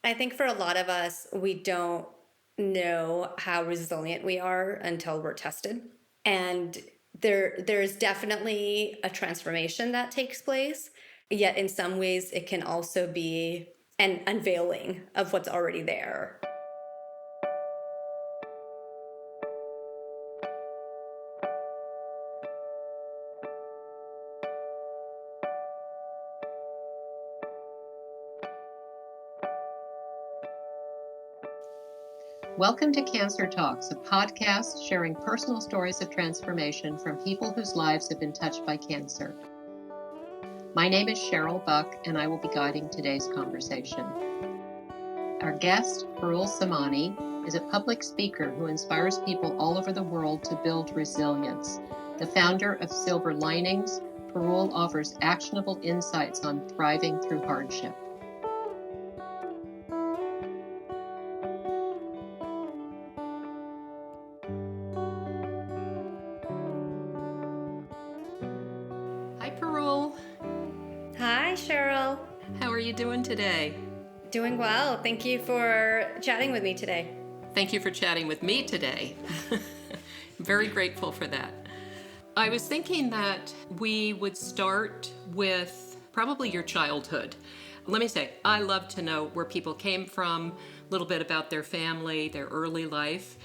I think for a lot of us, we don't know how resilient we are until we're tested. And there's definitely a transformation that takes place. Yet in some ways it can also be an unveiling of what's already there. Welcome to Cancer Talks, a podcast sharing personal stories of transformation from people whose lives have been touched by cancer. My name is Cheryl Buck, and I will be guiding today's conversation. Our guest, Parul Somani, is a public speaker who inspires people all over the world to build resilience. The founder of Silver Linings, Parul offers actionable insights on thriving through hardship. Hi, Parul. Hi, Cheryl. How are you doing today? Doing well. Thank you for chatting with me today. Thank you for chatting with me today. Very grateful for that. I was thinking that we would start with probably your childhood. Let me say, I love to know where people came from, a little bit about their family, their early life.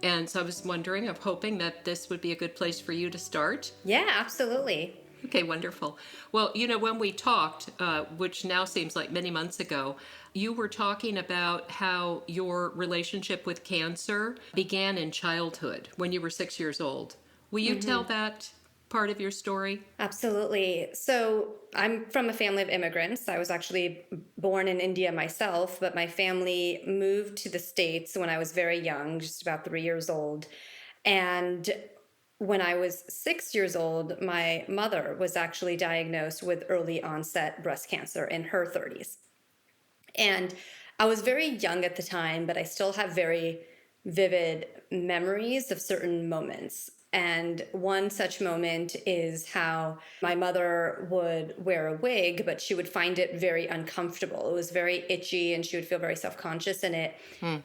And so I was wondering, I'm hoping that this would be a good place for you to start. Yeah, absolutely. Okay, wonderful. Well, when we talked, which now seems like many months ago, you were talking about how your relationship with cancer began in childhood when you were 6 years old. Will you tell that part of your story? Absolutely. So I'm from a family of immigrants. I was actually born in India myself, but my family moved to the States when I was very young, just about 3 years old. And when I was 6 years old, my mother was actually diagnosed with early onset breast cancer in her 30s. And I was very young at the time, but I still have very vivid memories of certain moments. And one such moment is how my mother would wear a wig, but she would find it very uncomfortable. It was very itchy and she would feel very self conscious in it.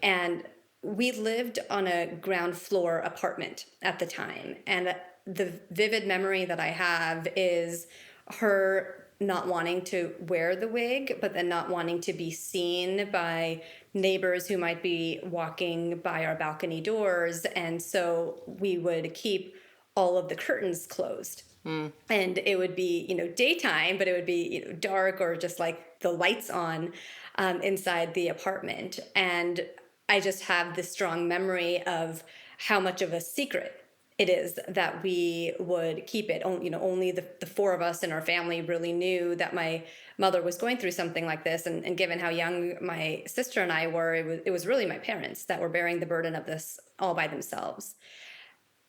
And we lived on a ground floor apartment at the time. And the vivid memory that I have is her not wanting to wear the wig, but then not wanting to be seen by neighbors who might be walking by our balcony doors. And so we would keep all of the curtains closed. And it would be, daytime, but it would be, dark or just like the lights on inside the apartment. And I just have this strong memory of how much of a secret it is that we would keep it. Only the four of us in our family really knew that my mother was going through something like this. And given how young my sister and I were, it was really my parents that were bearing the burden of this all by themselves.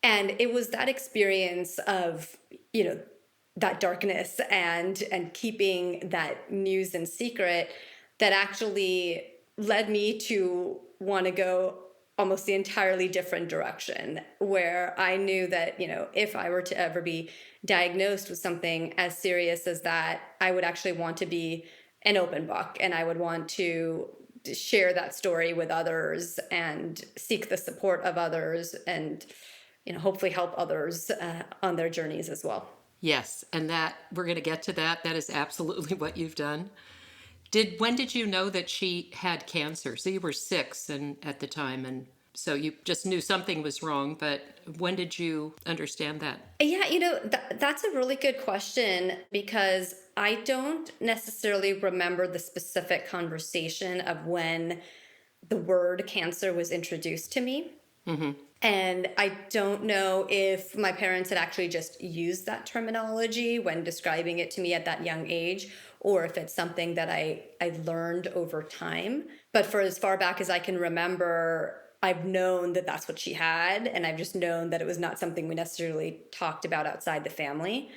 And it was that experience of, that darkness and keeping that news in secret that actually led me to want to go almost the entirely different direction, where I knew that, if I were to ever be diagnosed with something as serious as that, I would actually want to be an open book and I would want to share that story with others and seek the support of others and, hopefully help others on their journeys as well. Yes, and that we're going to get to that. That is absolutely what you've done. When did you know that she had cancer? So you were 6 and at the time, and so you just knew something was wrong, but when did you understand that? Yeah, that's a really good question because I don't necessarily remember the specific conversation of when the word cancer was introduced to me. And I don't know if my parents had actually just used that terminology when describing it to me at that young age, or if it's something that I learned over time. But for as far back as I can remember, I've known that that's what she had, and I've just known that it was not something we necessarily talked about outside the family.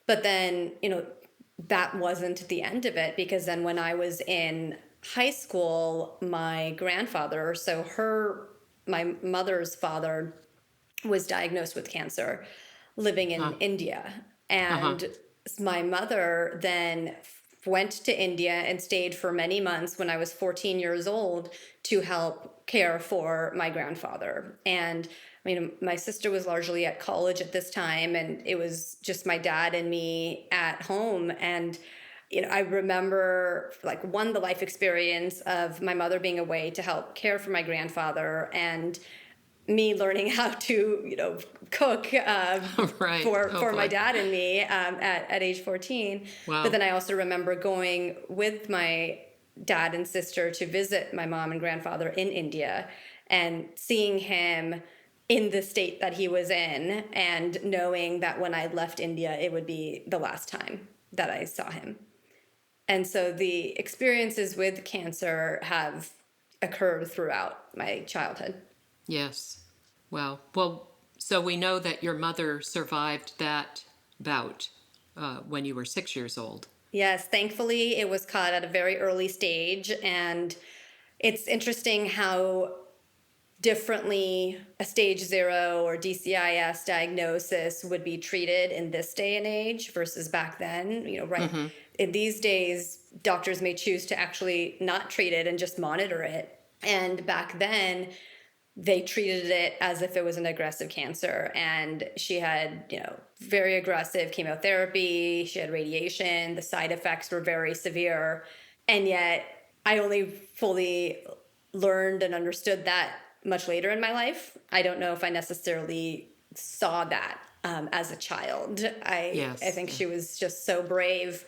But then, that wasn't the end of it, because then when I was in high school, my grandfather, my mother's father, was diagnosed with cancer living in India. Uh-huh. And my mother then went to India and stayed for many months when I was 14 years old to help care for my grandfather. And I mean, my sister was largely at college at this time, and it was just my dad and me at home. And I remember the life experience of my mother being away to help care for my grandfather, and me learning how to cook Right. for Oh, for my boy. dad and me at age 14. But Wow. then I also remember going with my dad and sister to visit my mom and grandfather in India, and seeing him in the state that he was in, and knowing that when I left India it would be the last time that I saw him. And so the experiences with cancer have occurred throughout my childhood. Yes. Wow. Well, so we know that your mother survived that bout when you were 6 years old. Yes, thankfully it was caught at a very early stage. And it's interesting how differently a stage 0 or DCIS diagnosis would be treated in this day and age versus back then. Right. Mm-hmm. In these days, doctors may choose to actually not treat it and just monitor it. And back then, they treated it as if it was an aggressive cancer. And she had, very aggressive chemotherapy. She had radiation. The side effects were very severe. And yet I only fully learned and understood that much later in my life. I don't know if I necessarily saw that as a child. I Yes. think Yeah. she was just so brave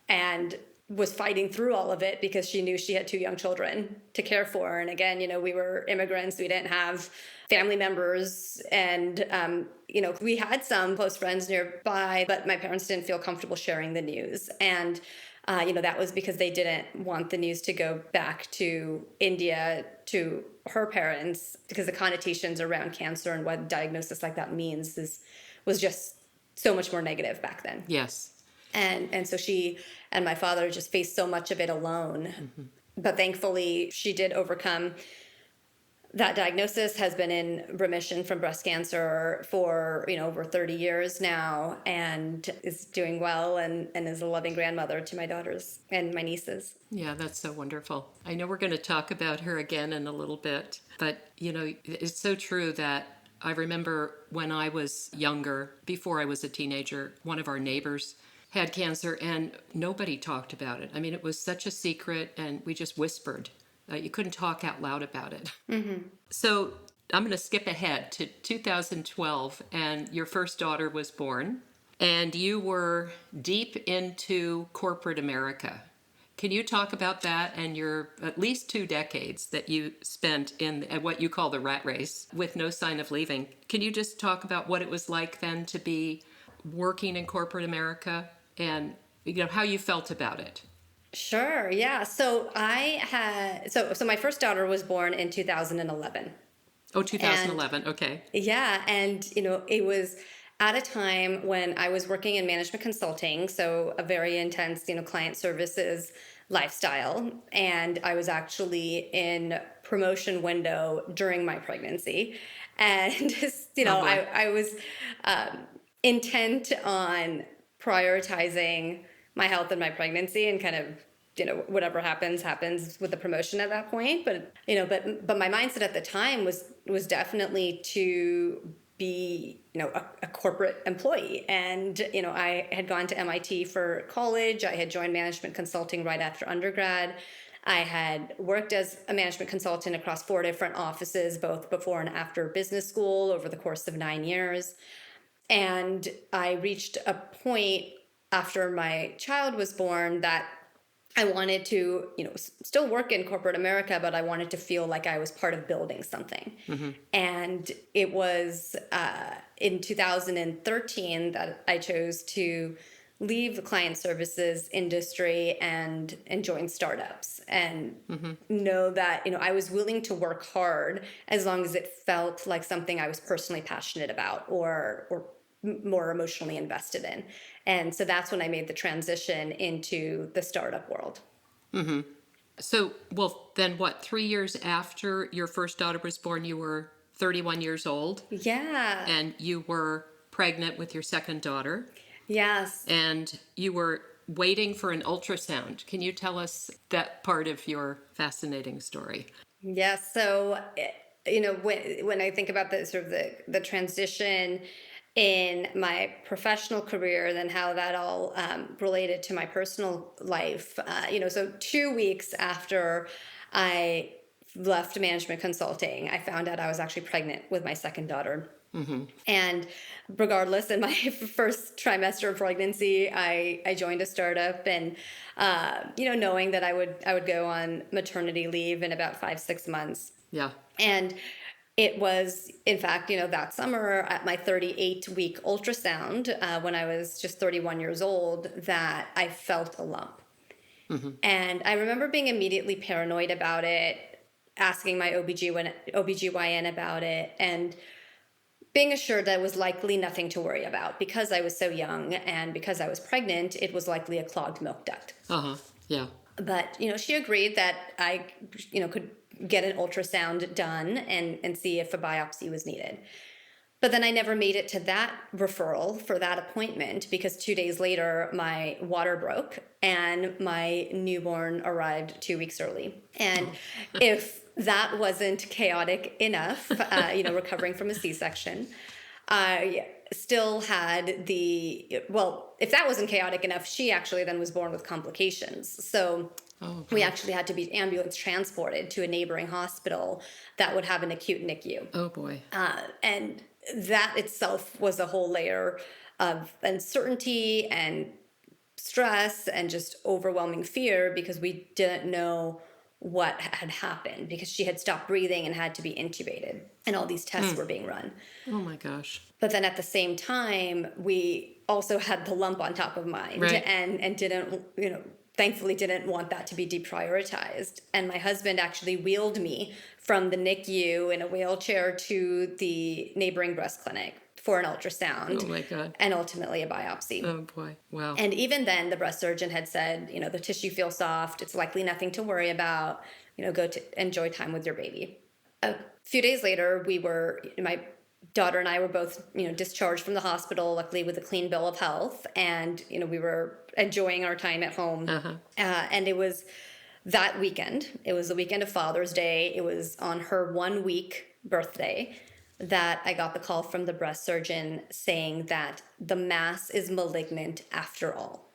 and was fighting through all of it because she knew she had 2 young children to care for. And again, we were immigrants. We didn't have family members. And, we had some close friends nearby, but my parents didn't feel comfortable sharing the news. And, that was because they didn't want the news to go back to India to her parents, because the connotations around cancer and what a diagnosis like that means was just so much more negative back then. Yes. And so she and my father just faced so much of it alone. Mm-hmm. But thankfully, she did overcome that diagnosis, has been in remission from breast cancer for, over 30 years now, and is doing well, and is a loving grandmother to my daughters and my nieces. Yeah, that's so wonderful. I know we're going to talk about her again in a little bit, but it's so true that I remember when I was younger, before I was a teenager, one of our neighbors had cancer and nobody talked about it. I mean, it was such a secret and we just whispered. You couldn't talk out loud about it. Mm-hmm. So I'm going to skip ahead to 2012, and your first daughter was born, and you were deep into corporate America. Can you talk about that and your at least 2 decades that you spent in what you call the rat race with no sign of leaving? Can you just talk about what it was like then to be working in corporate America, and how you felt about it? Sure. Yeah. So so my first daughter was born in 2011. Oh, And 2011. Okay. yeah, and it was at a time when I was working in management consulting, so a very intense, client services lifestyle, and I was actually in promotion window during my pregnancy, and just, Oh boy. I was intent on prioritizing my health and my pregnancy, and kind of whatever happens with the promotion at that point. But but my mindset at the time was definitely to be a corporate employee. And I had gone to MIT for college. I had joined management consulting right after undergrad. I had worked as a management consultant across 4 different offices, both before and after business school, over the course of 9 years. And I reached a point after my child was born that I wanted to, still work in corporate America, but I wanted to feel like I was part of building something. Mm-hmm. And it was in 2013 that I chose to leave the client services industry and join startups, and Mm-hmm. know that I was willing to work hard as long as it felt like something I was personally passionate about, or more emotionally invested in. And so that's when I made the transition into the startup world. Mm-hmm. So, well, then what, 3 years after your first daughter was born, you were 31 years old Yeah. and you were pregnant with your second daughter, Yes. and you were waiting for an ultrasound. Can you tell us that part of your fascinating story? Yes. So, when I think about the sort of the transition in my professional career, then how that all related to my personal life, so 2 weeks after I left management consulting, I found out I was actually pregnant with my second daughter. And regardless, in my first trimester of pregnancy, I joined a startup, and knowing that I would go on maternity leave in about 5-6 months. Yeah. And it was, in fact, that summer at my 38-week ultrasound, when I was just 31 years old, that I felt a lump. And I remember being immediately paranoid about it, asking my OBGYN about it, and being assured that it was likely nothing to worry about because I was so young and because I was pregnant. It was likely a clogged milk duct. Yeah. But she agreed that I could get an ultrasound done and see if a biopsy was needed. But then I never made it to that referral for that appointment because 2 days later my water broke and my newborn arrived 2 weeks early. And if that wasn't chaotic enough, recovering from a C-section, I still had if that wasn't chaotic enough, she actually then was born with complications. So we actually had to be ambulance transported to a neighboring hospital that would have an acute NICU. Oh boy. And that itself was a whole layer of uncertainty and stress and just overwhelming fear because we didn't know what had happened because she had stopped breathing and had to be intubated and all these tests were being run. Oh my gosh. But then at the same time, we also had the lump on top of mind, Right. and didn't, thankfully didn't want that to be deprioritized. And my husband actually wheeled me from the NICU in a wheelchair to the neighboring breast clinic for an ultrasound. Oh my God. And ultimately a biopsy. Oh boy. Wow. And even then, the breast surgeon had said, the tissue feels soft. It's likely nothing to worry about. Go to enjoy time with your baby. A few days later, my daughter and I were both, discharged from the hospital, luckily with a clean bill of health. And, we were enjoying our time at home. And it was that weekend. It was the weekend of Father's Day. It was on her 1-week birthday that I got the call from the breast surgeon saying that the mass is malignant after all.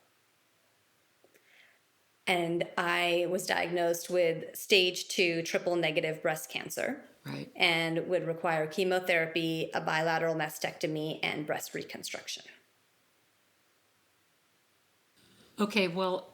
And I was diagnosed with stage 2 triple negative breast cancer. Right. And would require chemotherapy, a bilateral mastectomy, and breast reconstruction. Okay, well,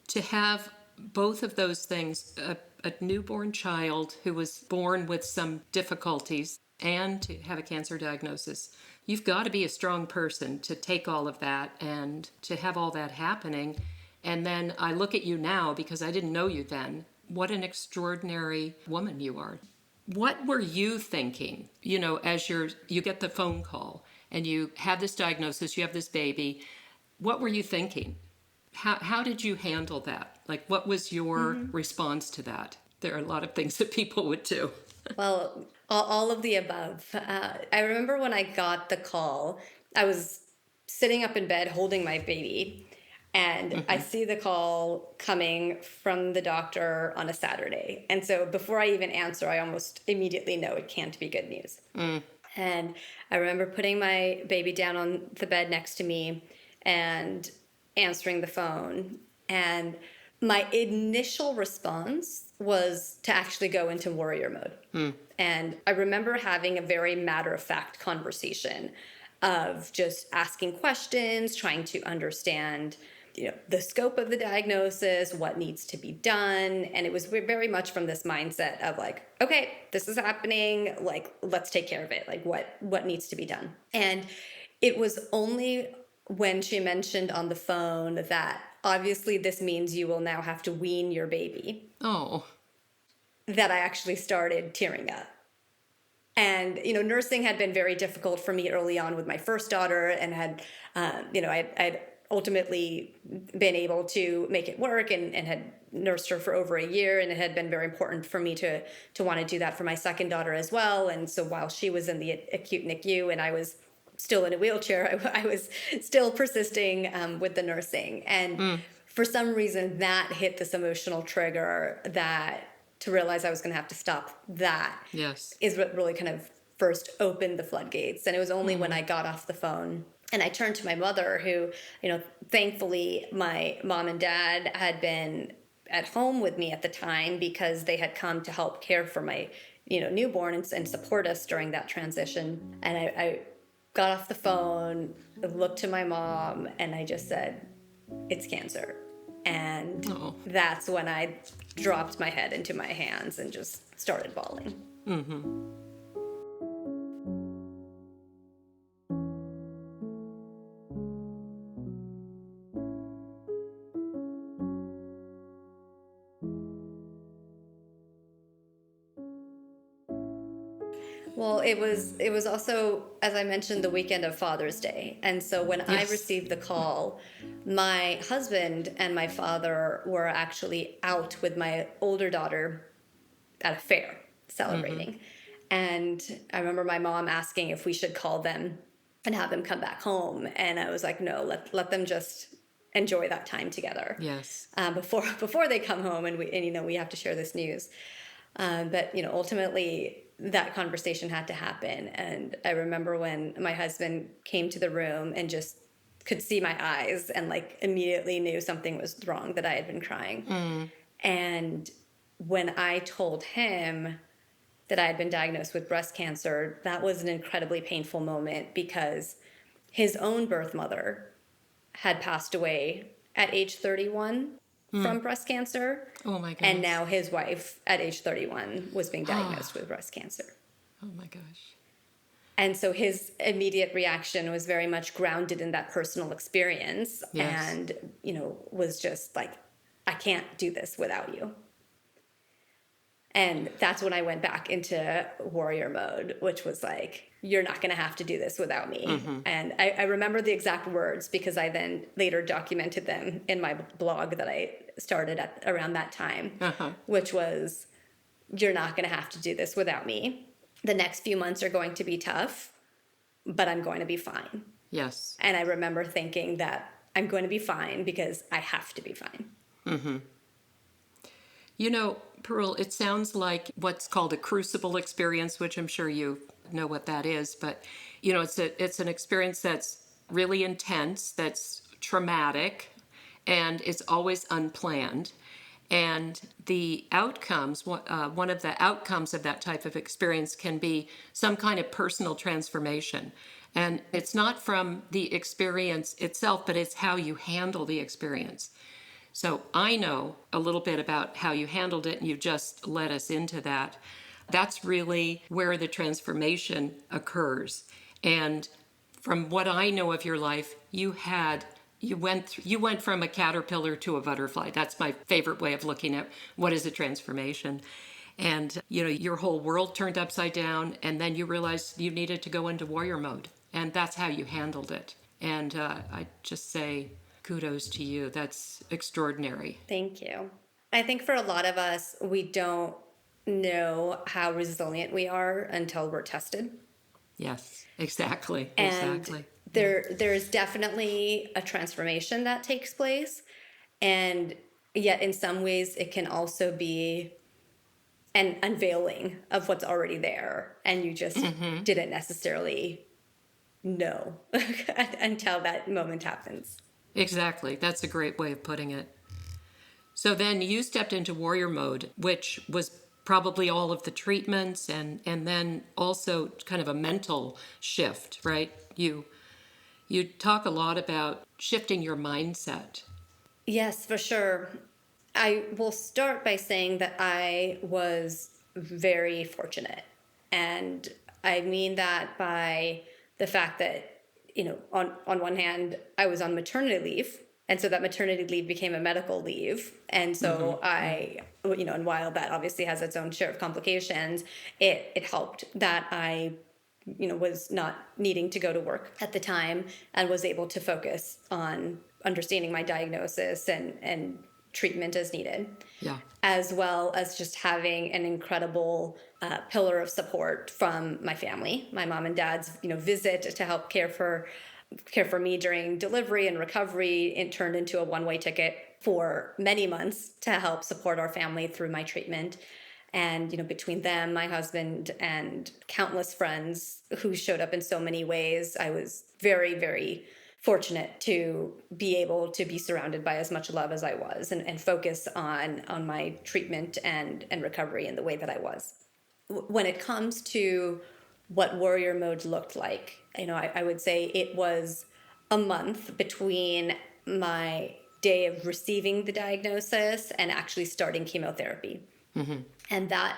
to have both of those things, a newborn child who was born with some difficulties and to have a cancer diagnosis, you've got to be a strong person to take all of that and to have all that happening. And then I look at you now because I didn't know you then. What an extraordinary woman you are. What were you thinking, as you get the phone call and you have this diagnosis, you have this baby, what were you thinking? How did you handle that? Like, what was your response to that? There are a lot of things that people would do. Well, all of the above. I remember when I got the call, I was sitting up in bed holding my baby, and I see the call coming from the doctor on a Saturday. And so before I even answer, I almost immediately know it can't be good news. And I remember putting my baby down on the bed next to me and answering the phone. And my initial response was to actually go into warrior mode. And I remember having a very matter-of-fact conversation of just asking questions, trying to understand the scope of the diagnosis, what needs to be done. And it was very much from this mindset of like, okay, this is happening, like, let's take care of it. Like, what needs to be done? And it was only when she mentioned on the phone that obviously this means you will now have to wean your baby. Oh. That I actually started tearing up. And, nursing had been very difficult for me early on with my first daughter and had, I'd ultimately been able to make it work and had nursed her for over a year. And it had been very important for me to want to do that for my second daughter as well. And so while she was in the acute NICU and I was still in a wheelchair, I was still persisting with the nursing. And for some reason, that hit this emotional trigger that to realize I was going to have to stop that Yes. is what really kind of first opened the floodgates. And it was only when I got off the phone and I turned to my mother, who, thankfully my mom and dad had been at home with me at the time because they had come to help care for my, newborn and support us during that transition. And I got off the phone, looked to my mom, and I just said, it's cancer. And that's when I dropped my head into my hands and just started bawling. Well, it was also, as I mentioned, the weekend of Father's Day. And so when I received the call, my husband and my father were actually out with my older daughter at a fair celebrating. And I remember my mom asking if we should call them and have them come back home. And I was like, no, let them just enjoy that time together. Yes. Before they come home and we have to share this news. But ultimately that conversation had to happen. And I remember when my husband came to the room and just could see my eyes and like immediately knew something was wrong, that I had been crying. And when I told him that I had been diagnosed with breast cancer, that was an incredibly painful moment because his own birth mother had passed away at age 31 from breast cancer. Oh my gosh. And now his wife at age 31 was being diagnosed with breast cancer. Oh my gosh. And so his immediate reaction was very much grounded in that personal experience. Yes. And, was just like, I can't do this without you. And that's when I went back into warrior mode, which was like, you're not going to have to do this without me. And I remember the exact words because I then later documented them in my blog that I started at around that time, which was, you're not going to have to do this without me. The next few months are going to be tough, but I'm going to be fine. Yes. And I remember thinking that I'm going to be fine because I have to be fine. Parul, it sounds like what's called a crucible experience, which I'm sure you know what that is, but it's an experience that's really intense, that's traumatic, and it's always unplanned. And the outcomes, one of the outcomes of that type of experience can be some kind of personal transformation. And it's not from the experience itself, but it's how you handle the experience. So I know a little bit about how you handled it, and you just led us into that. That's really where the transformation occurs. And from what I know of your life, you went from a caterpillar to a butterfly. That's my favorite way of looking at what is a transformation. And your whole world turned upside down, and then you realized you needed to go into warrior mode, and that's how you handled it. And I just say, kudos to you. That's extraordinary. Thank you. I think for a lot of us, we don't know how resilient we are until we're tested. Yes, exactly. And exactly. there's definitely a transformation that takes place. And yet in some ways it can also be an unveiling of what's already there. And you just didn't necessarily know until that moment happens. Exactly. That's a great way of putting it. So then you stepped into warrior mode, which was probably all of the treatments and then also kind of a mental shift, right? You talk a lot about shifting your mindset. Yes, for sure. I will start by saying that I was very fortunate. And I mean that by the fact that, on one hand, I was on maternity leave. And so that maternity leave became a medical leave. And so and while that obviously has its own share of complications, it helped that I was not needing to go to work at the time and was able to focus on understanding my diagnosis and treatment as needed. Yeah. As well as just having an incredible pillar of support from my family, my mom and dad's, visit to help care for me during delivery and recovery. It turned into a one-way ticket for many months to help support our family through my treatment. And, between them, my husband, and countless friends who showed up in so many ways, I was very, very fortunate to be able to be surrounded by as much love as I was, and focus on my treatment and recovery in the way that I was. When it comes to what warrior mode looked like, I would say it was a month between my day of receiving the diagnosis and actually starting chemotherapy. And that,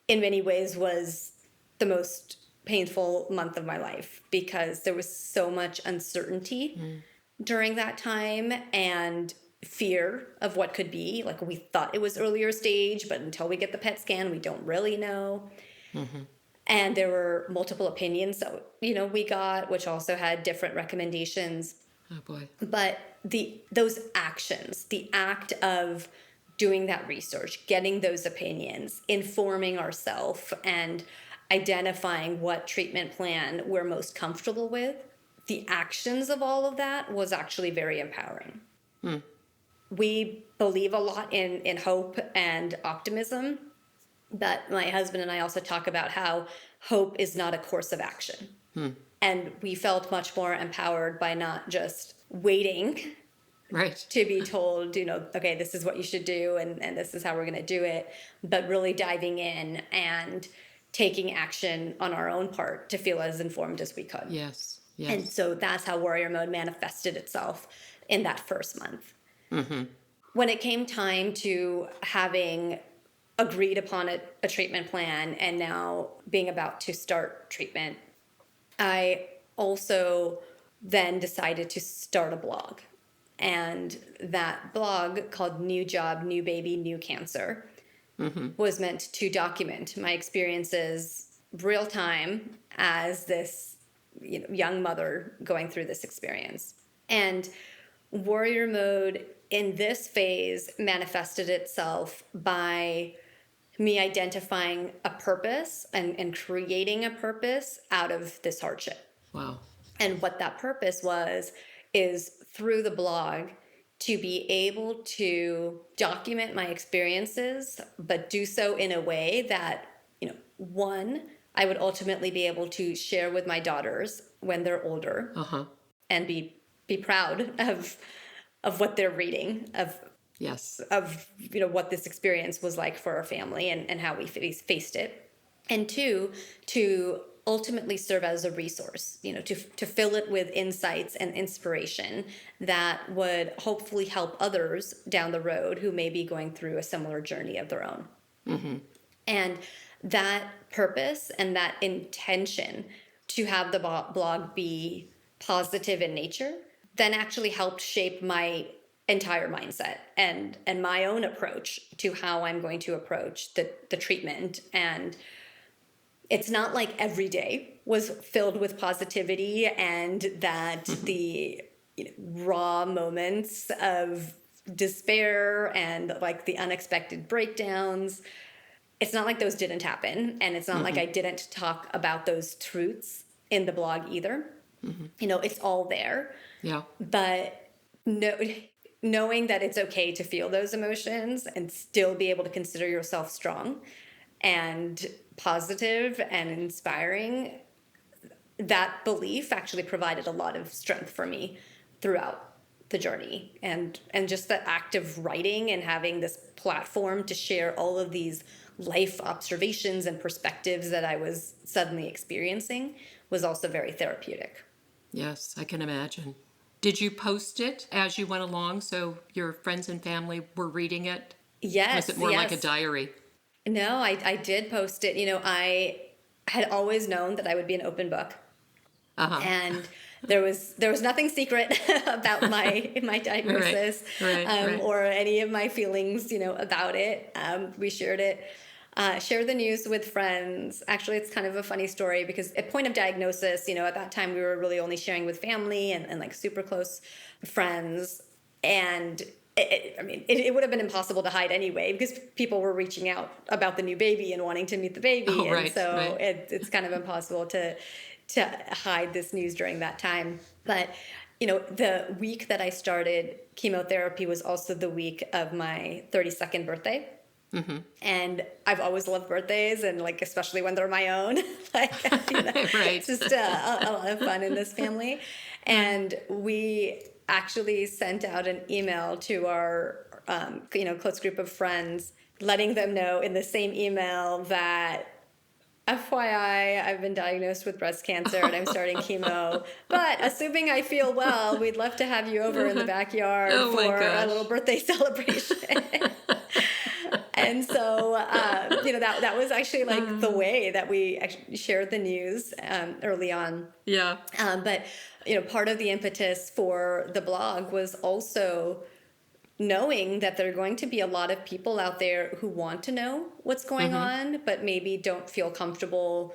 in many ways, was the most painful month of my life, because there was so much uncertainty during that time, and fear of what could be. Like, we thought it was earlier stage, but until we get the PET scan, we don't really know. And there were multiple opinions that, we got, which also had different recommendations. Oh boy. But those actions, the act of doing that research, getting those opinions, informing ourselves, and identifying what treatment plan we're most comfortable with, the actions of all of that was actually very empowering. We believe a lot in hope and optimism, but my husband and I also talk about how hope is not a course of action. And we felt much more empowered by not just waiting to be told, okay, this is what you should do, and this is how we're going to do it, but really diving in and taking action on our own part to feel as informed as we could. Yes. And so that's how warrior mode manifested itself in that first month. When it came time to having agreed upon a treatment plan and now being about to start treatment, I also then decided to start a blog. And that blog, called New Job, New Baby, New Cancer, was meant to document my experiences real time as this young mother going through this experience. And warrior mode in this phase manifested itself by me identifying a purpose and creating a purpose out of this hardship. Wow. And what that purpose was is, through the blog, to be able to document my experiences, but do so in a way that, one, I would ultimately be able to share with my daughters when they're older, and be proud of what they're reading, of what this experience was like for our family, and how we faced it. And two, to ultimately serve as a resource, to fill it with insights and inspiration that would hopefully help others down the road who may be going through a similar journey of their own. And that purpose and that intention to have the blog be positive in nature then actually helped shape my entire mindset and my own approach to how I'm going to approach the treatment. And it's not like every day was filled with positivity and that the raw moments of despair and like the unexpected breakdowns, it's not like those didn't happen. And it's not like I didn't talk about those truths in the blog either. It's all there. Yeah. But knowing that it's okay to feel those emotions and still be able to consider yourself strong and positive and inspiring, that belief actually provided a lot of strength for me throughout the journey. And just the act of writing and having this platform to share all of these life observations and perspectives that I was suddenly experiencing was also very therapeutic. Yes, I can imagine. Did you post it as you went along so your friends and family were reading it? Yes. Was it more like a diary? No, I did post it. I had always known that I would be an open book. And there was nothing secret about my diagnosis, right. or any of my feelings, about it. We shared it. Share the news with friends. Actually, it's kind of a funny story because at point of diagnosis, at that time we were really only sharing with family and like super close friends. And it would have been impossible to hide anyway because people were reaching out about the new baby and wanting to meet the baby. Oh, And right, so right. it's kind of impossible to hide this news during that time. But, the week that I started chemotherapy was also the week of my 32nd birthday. And I've always loved birthdays, and like especially when they're my own, it's Right. just a lot of fun in this family. And we actually sent out an email to our close group of friends, letting them know in the same email that FYI, I've been diagnosed with breast cancer and I'm starting chemo. But assuming I feel well, we'd love to have you over in the backyard Oh my for a little gosh. birthday celebration. And so, that was actually like the way that we actually shared the news early on. Yeah. But, part of the impetus for the blog was also knowing that there are going to be a lot of people out there who want to know what's going on, but maybe don't feel comfortable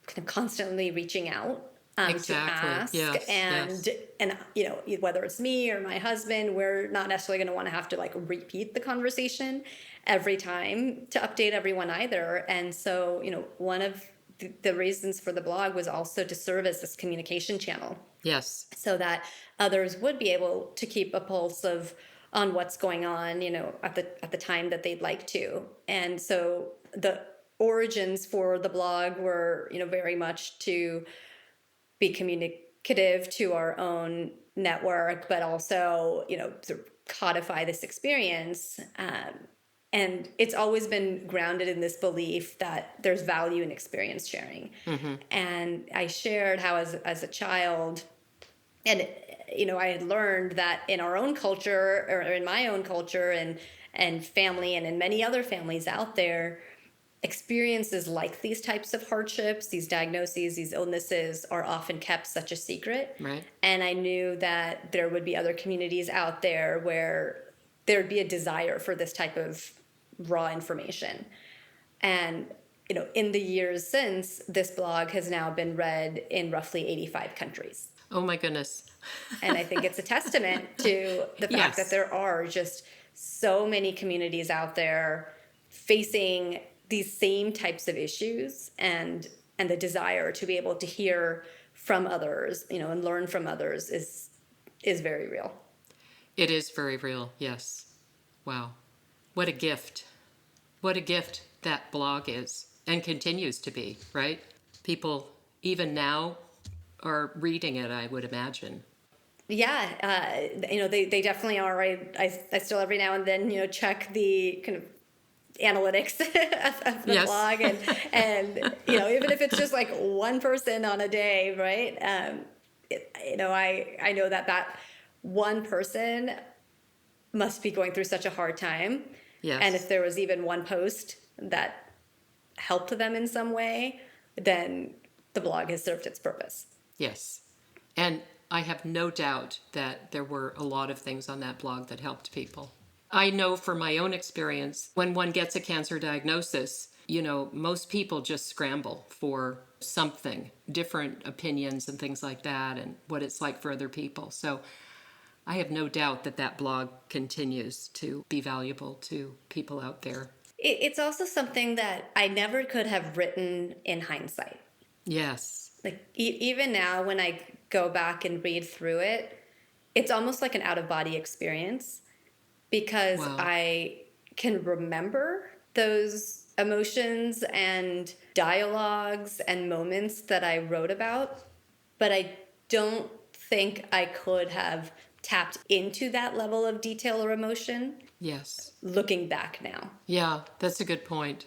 kind of constantly reaching out to Exactly. ask. Yes. And, Yes. and, whether it's me or my husband, we're not necessarily going to want to have to like repeat the conversation every time to update everyone either. And so, one of the reasons for the blog was also to serve as this communication channel Yes. so that others would be able to keep a pulse of on what's going on, at the time that they'd like to. And so the origins for the blog were, very much to be communicative to our own network, but also, to codify this experience. And it's always been grounded in this belief that there's value in experience sharing. And I shared how as a child, and I had learned that in our own culture, or in my own culture, and family, and in many other families out there, experiences like these types of hardships, these diagnoses, these illnesses are often kept such a secret. Right. And I knew that there would be other communities out there where there'd be a desire for this type of raw information. And in the years since, this blog has now been read in roughly 85 countries. Oh my goodness. And I think it's a testament to the fact that Yes. there are just so many communities out there facing these same types of issues, and the desire to be able to hear from others, and learn from others is very real. It is very real. Yes. Wow. What a gift. What a gift that blog is and continues to be, right? People even now are reading it, I would imagine. Yeah, they definitely are. I still every now and then check the kind of analytics of the Yes. blog, and even if it's just like one person on a day, right? I know that one person must be going through such a hard time. Yes. And if there was even one post that helped them in some way, then the blog has served its purpose. Yes. And I have no doubt that there were a lot of things on that blog that helped people. I know from my own experience, when one gets a cancer diagnosis, most people just scramble for something, different opinions and things like that, and what it's like for other people. So I have no doubt that blog continues to be valuable to people out there. It's also something that I never could have written in hindsight. Yes. Like even now when I go back and read through it, it's almost like an out-of-body experience, because Wow. I can remember those emotions and dialogues and moments that I wrote about, but I don't think I could have tapped into that level of detail or emotion Yes. looking back now. Yeah, that's a good point.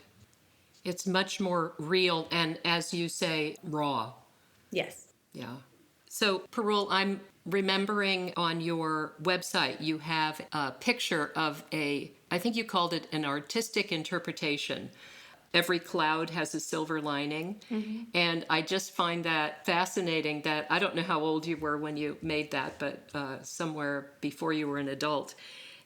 It's much more real and, as you say, raw. Yes. Yeah. So, Parul, I'm remembering on your website you have a picture of I think you called it an artistic interpretation. Every cloud has a silver lining. And I just find that fascinating that I don't know how old you were when you made that, but somewhere before you were an adult.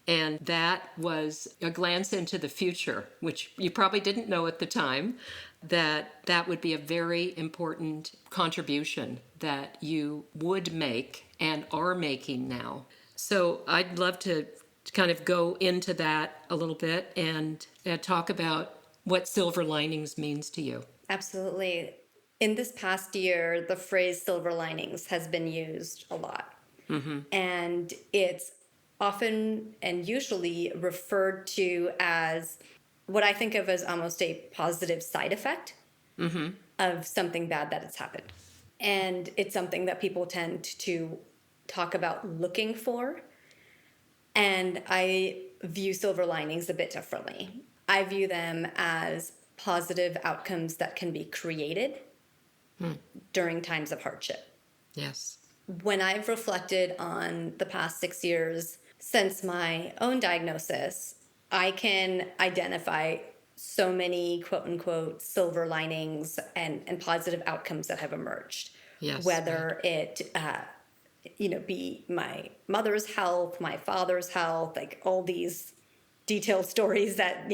And that was a glance into the future, which you probably didn't know at the time, that would be a very important contribution that you would make and are making now. So I'd love to kind of go into that a little bit and talk about what silver linings means to you. Absolutely. In this past year, the phrase silver linings has been used a lot. And it's often and usually referred to as what I think of as almost a positive side effect of something bad that has happened. And it's something that people tend to talk about looking for. And I view silver linings a bit differently. I view them as positive outcomes that can be created during times of hardship. Yes. When I've reflected on the past 6 years since my own diagnosis, I can identify so many quote unquote silver linings and positive outcomes that have emerged. Yes. Whether it, be my mother's health, my father's health, like all these detailed stories that,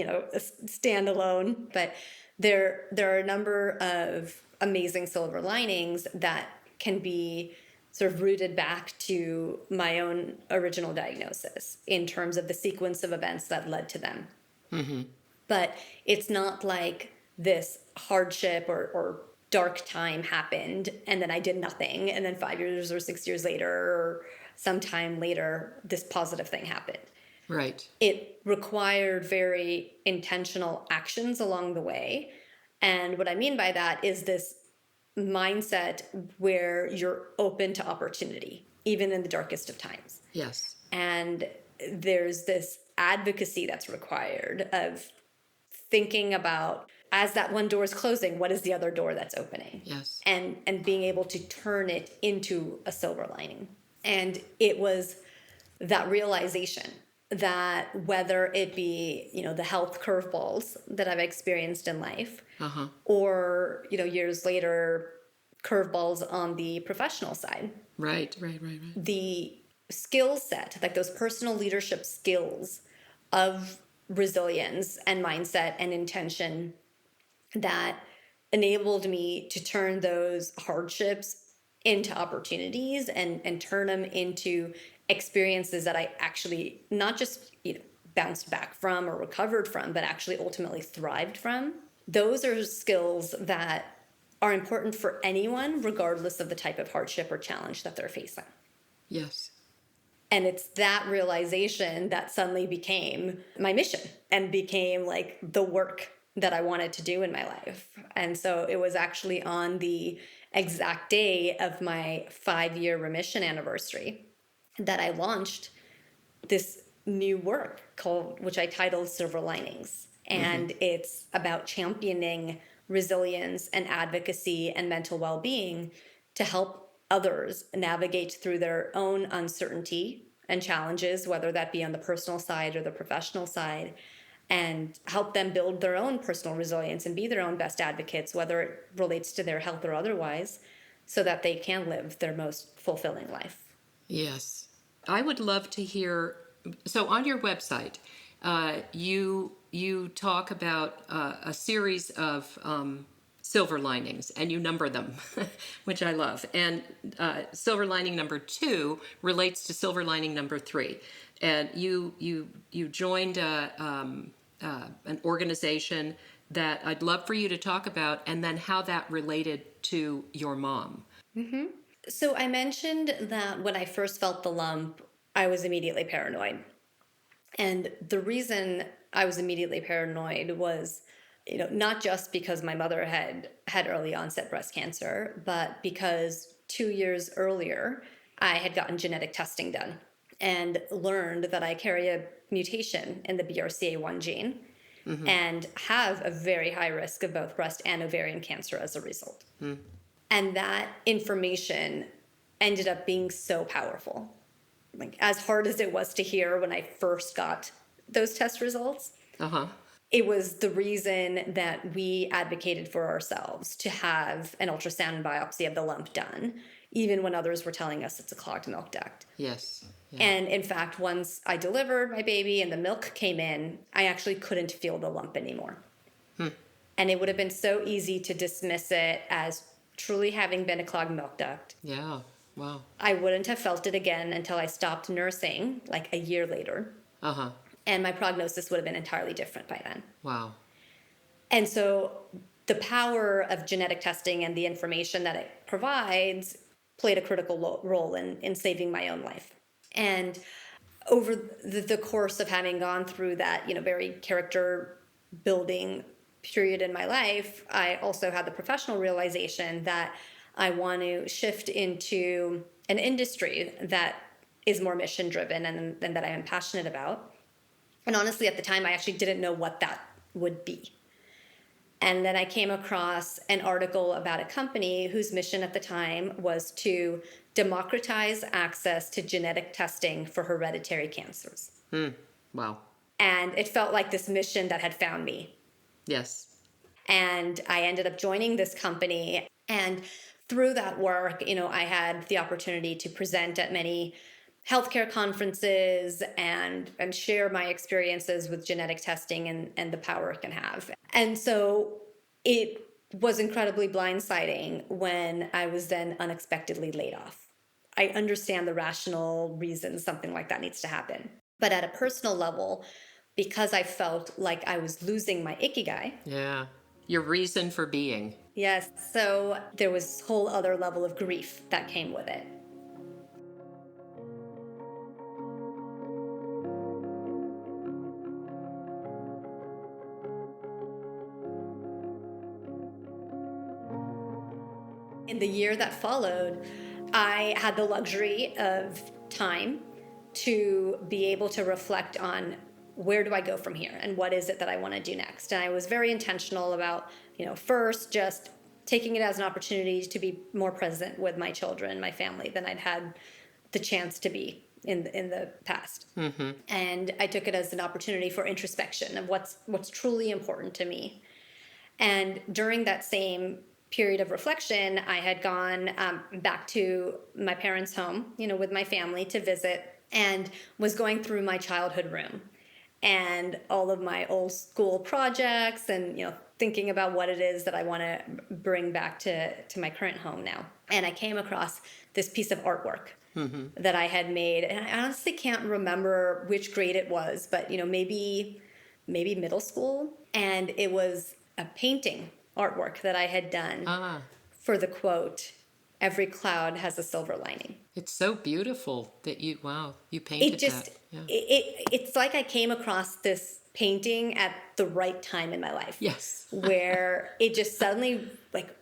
stand alone. But there are a number of amazing silver linings that can be sort of rooted back to my own original diagnosis in terms of the sequence of events that led to them. But it's not like this hardship or dark time happened and then I did nothing. And then 5 years or 6 years later, or sometime later, this positive thing happened. Right. It required very intentional actions along the way. And what I mean by that is this mindset where you're open to opportunity, even in the darkest of times. Yes. And there's this advocacy that's required of thinking about, as that one door is closing, what is the other door that's opening? Yes. And being able to turn it into a silver lining. And it was that realization that whether it be, the health curveballs that I've experienced in life, or, years later, curveballs on the professional side. Right. The skill set, like those personal leadership skills of resilience and mindset and intention that enabled me to turn those hardships into opportunities and turn them into experiences that I actually not just bounced back from or recovered from, but actually ultimately thrived from. Those are skills that are important for anyone, regardless of the type of hardship or challenge that they're facing. Yes. And it's that realization that suddenly became my mission and became like the work that I wanted to do in my life. And so it was actually on the exact day of my 5-year remission anniversary that I launched this new work which I titled Silver Linings. And it's about championing resilience and advocacy and mental well-being to help others navigate through their own uncertainty and challenges, whether that be on the personal side or the professional side, and help them build their own personal resilience and be their own best advocates, whether it relates to their health or otherwise, so that they can live their most fulfilling life. Yes. I would love to hear. So on your website, you talk about a series of silver linings, and you number them, which I love. And silver lining number 2 relates to silver lining number 3. And you joined an organization that I'd love for you to talk about, and then how that related to your mom. So I mentioned that when I first felt the lump, I was immediately paranoid. And the reason I was immediately paranoid was, not just because my mother had early onset breast cancer, but because 2 years earlier, I had gotten genetic testing done and learned that I carry a mutation in the BRCA1 gene and have a very high risk of both breast and ovarian cancer as a result. And that information ended up being so powerful. Like, as hard as it was to hear when I first got those test results, it was the reason that we advocated for ourselves to have an ultrasound and biopsy of the lump done, even when others were telling us it's a clogged milk duct. Yes. Yeah. And in fact, once I delivered my baby and the milk came in, I actually couldn't feel the lump anymore. And it would have been so easy to dismiss it as truly having been a clogged milk duct. Yeah. Wow. I wouldn't have felt it again until I stopped nursing, like a year later. Uh-huh. And my prognosis would have been entirely different by then. Wow. And so the power of genetic testing and the information that it provides played a critical role in saving my own life. And over the course of having gone through that, very character building period in my life, I also had the professional realization that I want to shift into an industry that is more mission driven and that I am passionate about. And honestly, at the time, I actually didn't know what that would be. And then I came across an article about a company whose mission at the time was to democratize access to genetic testing for hereditary cancers. Wow. And it felt like this mission that had found me. Yes. And I ended up joining this company. And through that work, I had the opportunity to present at many healthcare conferences and share my experiences with genetic testing and the power it can have. And so it was incredibly blindsiding when I was then unexpectedly laid off. I understand the rational reasons something like that needs to happen. But at a personal level, because I felt like I was losing my ikigai. Yeah. Your reason for being. Yes. So there was this whole other level of grief that came with it. In the year that followed, I had the luxury of time to be able to reflect on where do I go from here and what is it that I want to do next. And I was very intentional about, first just taking it as an opportunity to be more present with my children, my family, than I'd had the chance to be in the past. Mm-hmm. And I took it as an opportunity for introspection of what's truly important to me. And during that same period of reflection, I had gone back to my parents' home, with my family to visit, and was going through my childhood room and all of my old school projects and, thinking about what it is that I want to bring back to my current home now. And I came across this piece of artwork that I had made. And I honestly can't remember which grade it was, but, maybe middle school. And it was a painting artwork that I had done for the quote, "Every cloud has a silver lining." It's so beautiful that you painted that. Yeah. It's like I came across this painting at the right time in my life. Yes. Where it just suddenly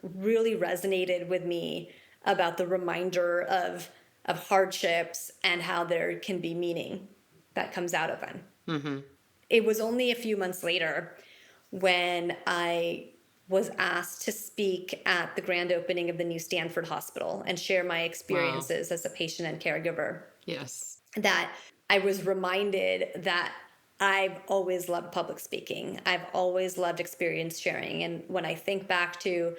really resonated with me about the reminder of hardships and how there can be meaning that comes out of them. Mm-hmm. It was only a few months later when I was asked to speak at the grand opening of the new Stanford Hospital and share my experiences as a patient and caregiver. Yes. That I was reminded that I've always loved public speaking. I've always loved experience sharing. And when I think back to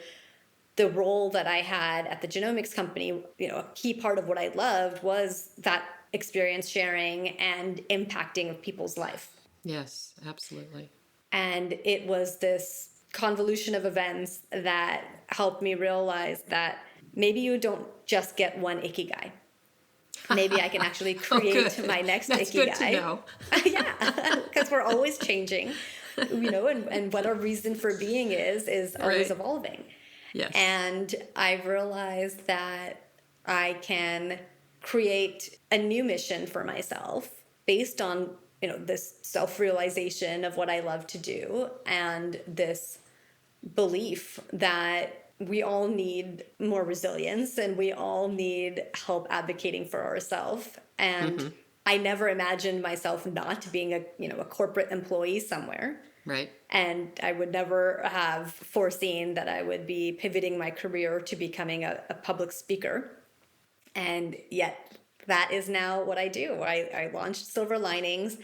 the role that I had at the genomics company, a key part of what I loved was that experience sharing and impacting of people's life. Yes, absolutely. And it was this convolution of events that helped me realize that maybe you don't just get one ikigai. Maybe I can actually create my next That's ikigai. Good to know. Yeah, because we're always changing, and what our reason for being is always evolving. Yes. And I've realized that I can create a new mission for myself based on this self-realization of what I love to do and this belief that we all need more resilience and we all need help advocating for ourselves. And I never imagined myself not being a corporate employee somewhere. Right. And I would never have foreseen that I would be pivoting my career to becoming a public speaker. And yet that is now what I do. I launched Silver Linings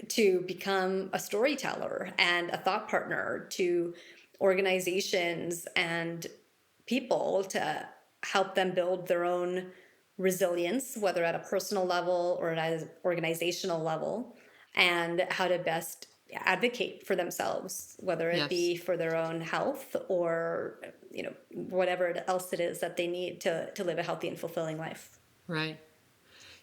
to become a storyteller and a thought partner to organizations and people to help them build their own resilience, whether at a personal level or at an organizational level, and how to best advocate for themselves, whether it be for their own health or whatever else it is that they need to live a healthy and fulfilling life. Right.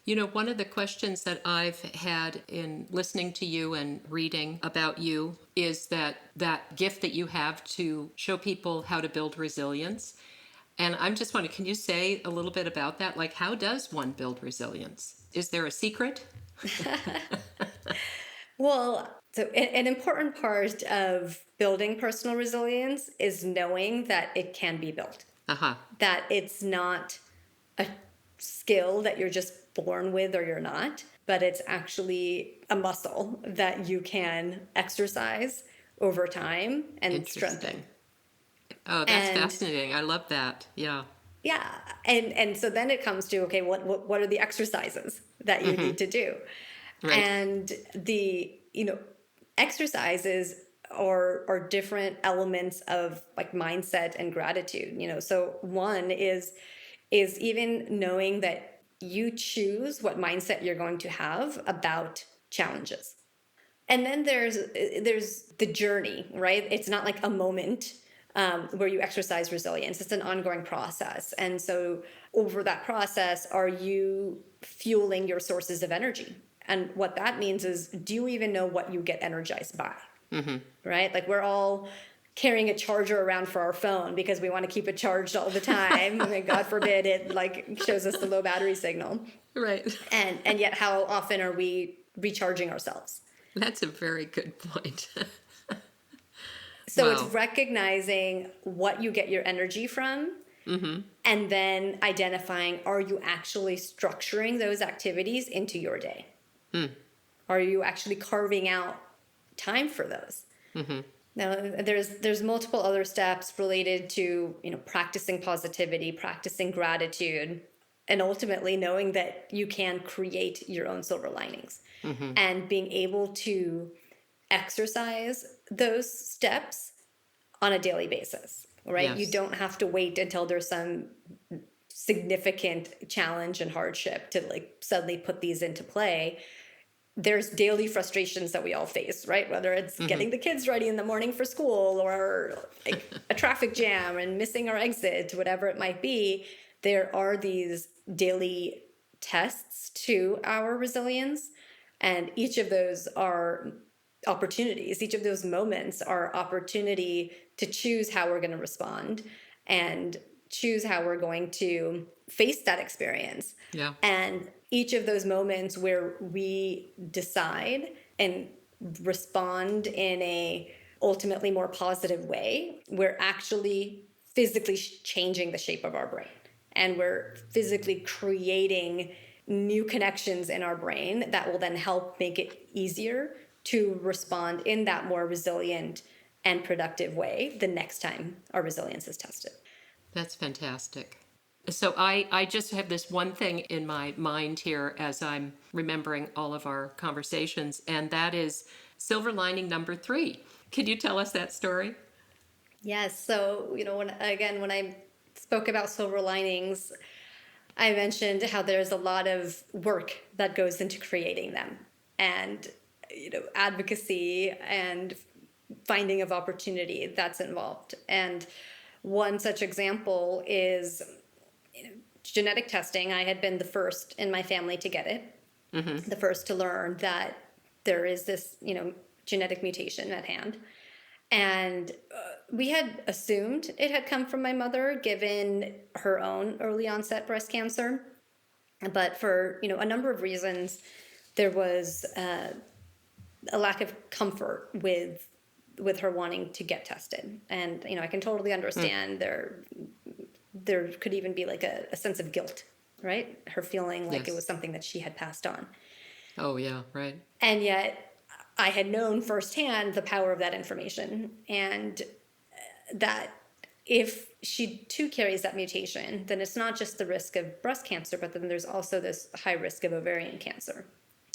You know, one of the questions that I've had in listening to you and reading about you is that gift that you have to show people how to build resilience. And I'm just wondering, can you say a little bit about that? Like, how does one build resilience? Is there a secret? Well, so an important part of building personal resilience is knowing that it can be built, Uh-huh. that it's not a skill that you're just born with or you're not, but it's actually a muscle that you can exercise over time and strengthen. Interesting. Oh, that's And fascinating. I love that. Yeah. yeah, and so then it comes to, okay, what are the exercises that you need to do? Right. And the, exercises are different elements of like mindset and gratitude. So one is even knowing that you choose what mindset you're going to have about challenges. And then there's the journey, right? It's not like a moment where you exercise resilience. It's an ongoing process. And so over that process, are you fueling your sources of energy? And what that means is, do you even know what you get energized by? Right? Like we're all carrying a charger around for our phone because we want to keep it charged all the time. I mean, God forbid it like shows us the low battery signal. Right. And yet how often are we recharging ourselves? That's a very good point. So it's Wow. recognizing what you get your energy from, and then identifying, are you actually structuring those activities into your day? Are you actually carving out time for those? Now, there's multiple other steps related to, practicing positivity, practicing gratitude, and ultimately knowing that you can create your own silver linings, and being able to exercise those steps on a daily basis, right? You Yes. don't have to wait until there's some significant challenge and hardship to like suddenly put these into play. There's daily frustrations that we all face, right? Whether it's getting the kids ready in the morning for school or like a traffic jam and missing our exit, whatever it might be, there are these daily tests to our resilience. And each of those are opportunities. Each of those moments are opportunity to choose how we're going to respond and choose how we're going to face that experience. Yeah. And each of those moments where we decide and respond in a ultimately more positive way, we're actually physically changing the shape of our brain. And we're physically creating new connections in our brain that will then help make it easier to respond in that more resilient and productive way the next time our resilience is tested. That's fantastic. So I just have this one thing in my mind here as I'm remembering all of our conversations, and that is silver lining number 3. Could you tell us that story? Yes. So, when I spoke about silver linings, I mentioned how there's a lot of work that goes into creating them, and, advocacy and finding of opportunity that's involved. And one such example is genetic testing. I had been the first in my family to get it, the first to learn that there is this, genetic mutation at hand. And we had assumed it had come from my mother, given her own early onset breast cancer. But for, a number of reasons, there was a lack of comfort with her wanting to get tested. And, I can totally understand there could even be like a sense of guilt, right? Her feeling like it Yes. was something that she had passed on. Oh, yeah, right. And yet I had known firsthand the power of that information, and that if she too carries that mutation, then it's not just the risk of breast cancer, but then there's also this high risk of ovarian cancer.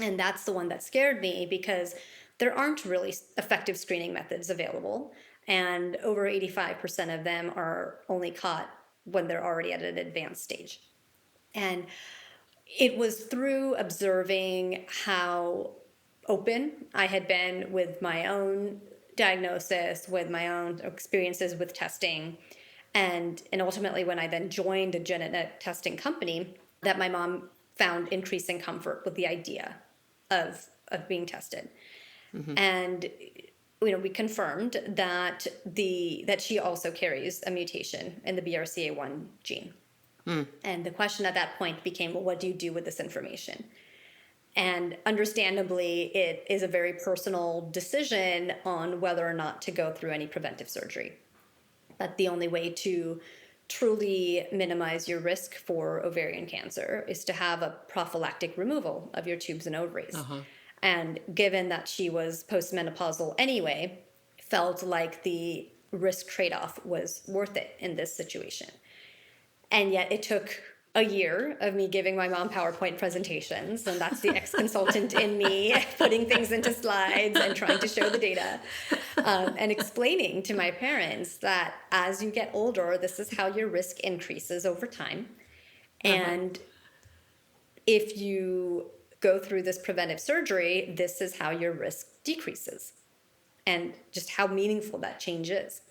And that's the one that scared me because there aren't really effective screening methods available. And over 85% of them are only caught when they're already at an advanced stage. And it was through observing how open I had been with my own diagnosis, with my own experiences with testing, and ultimately when I then joined a genetic testing company, that my mom found increasing comfort with the idea of being tested. And we confirmed that she also carries a mutation in the BRCA1 gene. And the question at that point became, well, what do you do with this information? And understandably, it is a very personal decision on whether or not to go through any preventive surgery. But the only way to truly minimize your risk for ovarian cancer is to have a prophylactic removal of your tubes and ovaries. And given that she was postmenopausal anyway, felt like the risk trade-off was worth it in this situation. And yet it took a year of me giving my mom PowerPoint presentations, and that's the ex-consultant in me putting things into slides and trying to show the data, and explaining to my parents that as you get older, this is how your risk increases over time. And if you go through this preventive surgery, this is how your risk decreases, and just how meaningful that change is.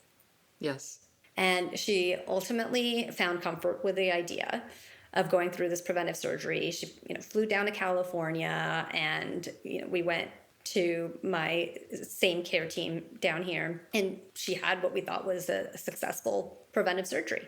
Yes. And she ultimately found comfort with the idea of going through this preventive surgery. She, flew down to California, and we went to my same care team down here, and she had what we thought was a successful preventive surgery.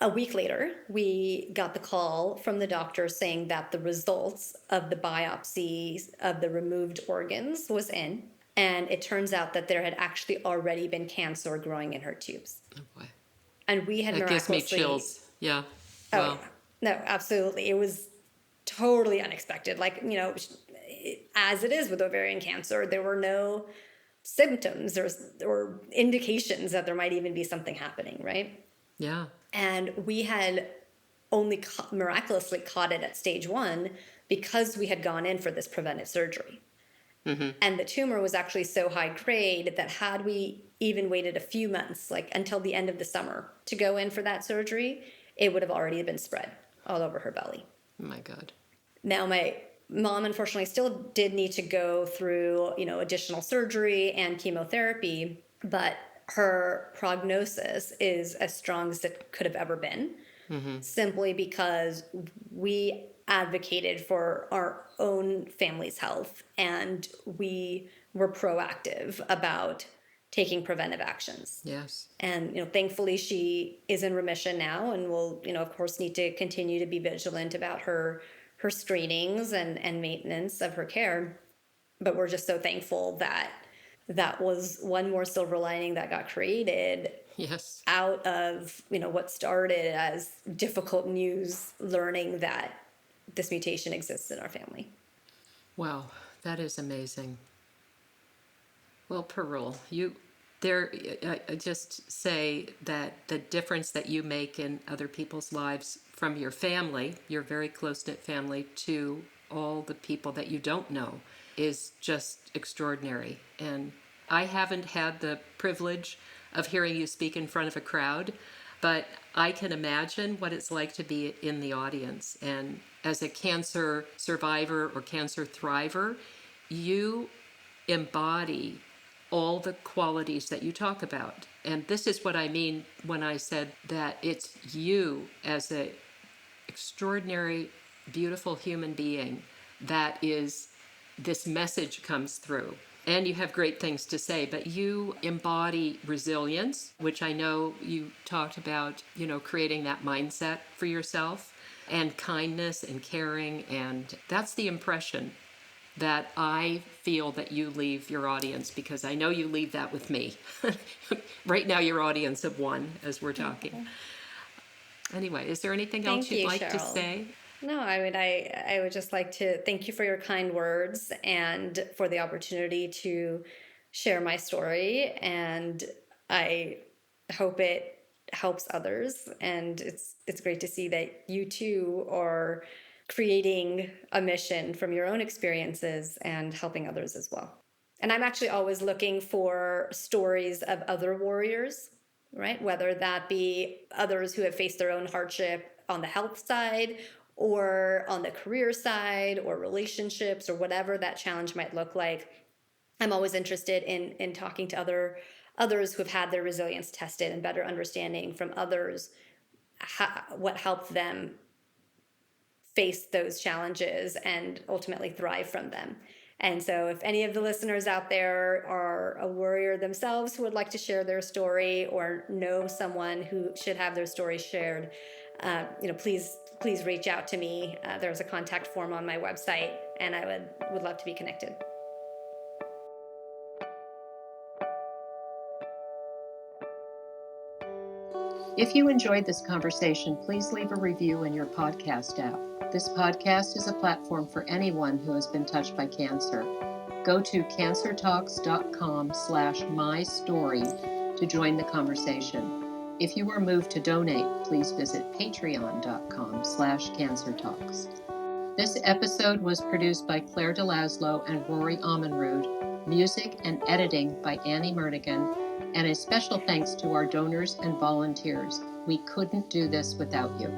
A week later, we got the call from the doctor saying that the results of the biopsies of the removed organs was in. And it turns out that there had actually already been cancer growing in her tubes. Oh boy. And we had That gives miraculously... me chills. Yeah. Oh, Wow. yeah. No, absolutely. It was totally unexpected. Like, as it is with ovarian cancer, there were no symptoms or indications that there might even be something happening, right? Yeah. And we had only miraculously caught it at stage 1 because we had gone in for this preventive surgery. And the tumor was actually so high grade that had we even waited a few months, like until the end of the summer, to go in for that surgery, it would have already been spread all over her belly. Oh my God. Now, my mom, unfortunately, still did need to go through, additional surgery and chemotherapy, but her prognosis is as strong as it could have ever been, simply because we advocated for our own family's health, and we were proactive about taking preventive actions. Yes. And thankfully she is in remission now, and will of course need to continue to be vigilant about her screenings and maintenance of her care. But we're just so thankful that that was one more silver lining that got created. Yes. Out of what started as difficult news, learning that this mutation exists in our family. Wow, that is amazing. Well, Parul, I just say that the difference that you make in other people's lives, from your family, your very close-knit family, to all the people that you don't know, is just extraordinary. And I haven't had the privilege of hearing you speak in front of a crowd, but I can imagine what it's like to be in the audience. And as a cancer survivor or cancer thriver, you embody all the qualities that you talk about. And this is what I mean when I said that it's you as an extraordinary, beautiful human being that is, this message comes through. And you have great things to say, but you embody resilience, which I know you talked about, creating that mindset for yourself, and kindness and caring. And that's the impression that I feel that you leave your audience, because I know you leave that with me. Right now, your audience of one as we're talking. Anyway, is there anything else you'd like to say? No, I would just like to thank you for your kind words and for the opportunity to share my story. And I hope it helps others. And it's great to see that you too are creating a mission from your own experiences and helping others as well. And I'm actually always looking for stories of other warriors, right? Whether that be others who have faced their own hardship on the health side, or on the career side, or relationships, or whatever that challenge might look like. I'm always interested in talking to others who have had their resilience tested, and better understanding from others what helped them face those challenges and ultimately thrive from them. And so if any of the listeners out there are a warrior themselves who would like to share their story or know someone who should have their story shared, please reach out to me. There's a contact form on my website, and I would love to be connected. If you enjoyed this conversation, please leave a review in your podcast app. This podcast is a platform for anyone who has been touched by cancer. Go to cancertalks.com/mystory to join the conversation. If you are moved to donate, please visit patreon.com/cancertalks. This episode was produced by Claire de Laszlo and Rory Amunrud, music and editing by Annie Murnighan, and a special thanks to our donors and volunteers. We couldn't do this without you.